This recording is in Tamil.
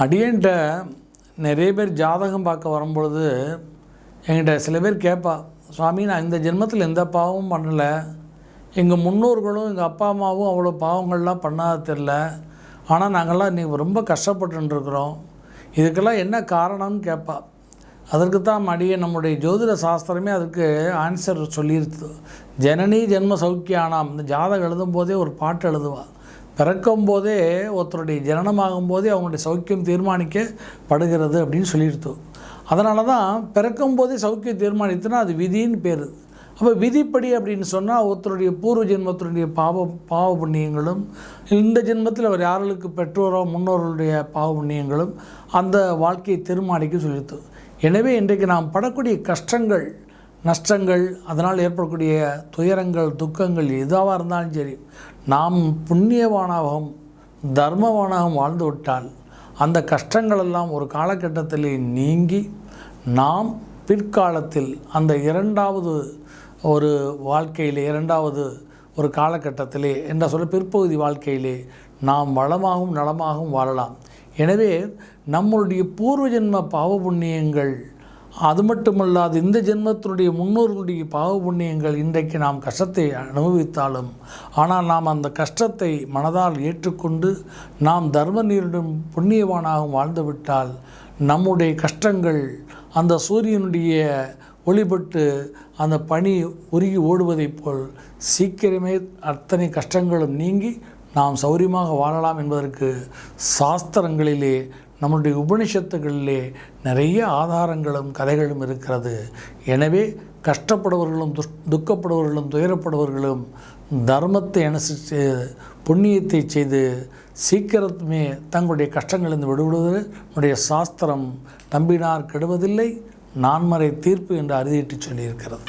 அடியன்ட்ட நிறைய பேர் ஜாதகம் பார்க்க வரும்பொழுது என்கிட்ட சில பேர் கேட்பா, சுவாமி நான் இந்த ஜென்மத்தில் எந்த பாவமும் பண்ணலை, எங்கள் முன்னோர்களும் எங்கள் அப்பா அம்மாவும் அவ்வளோ பாவங்கள்லாம் பண்ணாத தெரில, ஆனால் நாங்கள்லாம் இன்றைக்கி ரொம்ப கஷ்டப்பட்டுருக்குறோம், இதுக்கெல்லாம் என்ன காரணம்னு கேட்பா. அதற்கு தான் அடியே நம்முடைய ஜோதிட சாஸ்திரமே அதுக்கு ஆன்சர் சொல்லிடுது. ஜனனி ஜென்ம சௌக்கியானாம். இந்த ஜாதகம் எழுதும் போதே ஒரு பாட்டு எழுதுவாள். பிறக்கும் போதே ஒருத்தருடைய ஜனனமாகும் போதே அவங்களுடைய சௌக்கியம் தீர்மானிக்கப்படுகிறது அப்படின்னு சொல்லிடுது. அதனால தான் பிறக்கும் போதே சௌக்கியம் தீர்மானித்துனா அது விதின்னு பேர். அப்போ விதிப்படி அப்படின்னு சொன்னால் ஒருத்தருடைய பூர்வ ஜென்மத்தினுடைய பாவ புண்ணியங்களும் இந்த ஜென்மத்தில் அவர் யாருக்கு பெற்றோரோ முன்னோர்களுடைய பாவ புண்ணியங்களும் அந்த வாழ்க்கையை தீர்மானிக்க சொல்லிடுது. எனவே இன்றைக்கு நாம் படக்கூடிய கஷ்டங்கள் நஷ்டங்கள் அதனால் ஏற்படக்கூடிய துயரங்கள் துக்கங்கள் எதுவாக இருந்தாலும் சரி, நாம் புண்ணியவானாகவும் தர்மவானாகவும் வாழ்ந்து விட்டால் அந்த கஷ்டங்களெல்லாம் ஒரு காலகட்டத்தில் நீங்கி நாம் பிற்காலத்தில் அந்த இரண்டாவது ஒரு வாழ்க்கையிலே இரண்டாவது ஒரு காலகட்டத்திலே என்ற சொல்ல பிற்பகுதி வாழ்க்கையிலே நாம் வளமாகவும் நலமாகவும் வாழலாம். எனவே நம்மளுடைய பூர்வ ஜென்ம பாவ புண்ணியங்கள் அது மட்டுமல்லாது இந்த ஜென்மத்தினுடைய முன்னோர்களுடைய பாவ புண்ணியங்கள் இன்றைக்கு நாம் கஷ்டத்தை அனுபவித்தாலும் ஆனால் நாம் அந்த கஷ்டத்தை மனதால் ஏற்றுக்கொண்டு நாம் தர்ம நீரிடும் புண்ணியவானாகவும் வாழ்ந்துவிட்டால் நம்முடைய கஷ்டங்கள் அந்த சூரியனுடைய ஒளிபட்டு அந்த பனி உருகி ஓடுவதைப் போல் சீக்கிரமே அத்தனை கஷ்டங்களும் நீங்கி நாம் சௌரியமாக வாழலாம் என்பதற்கு சாஸ்திரங்களிலே நம்முடைய உபனிஷத்துகளிலே நிறைய ஆதாரங்களும் கதைகளும் இருக்கிறது. எனவே கஷ்டப்படுபவர்களும் துக்கப்படுபவர்களும் துயரப்படுபவர்களும் தர்மத்தை அனுசரித்து புண்ணியத்தை செய்து சீக்கிரமே தங்களுடைய கஷ்டங்களிலிருந்து விடுவிடுவது நம்முடைய சாஸ்திரம் நம்பினார் கெடுவதில்லை, நான்மறை தீர்ப்பு என்று அறுதியிட்டு சொல்லியிருக்கிறது.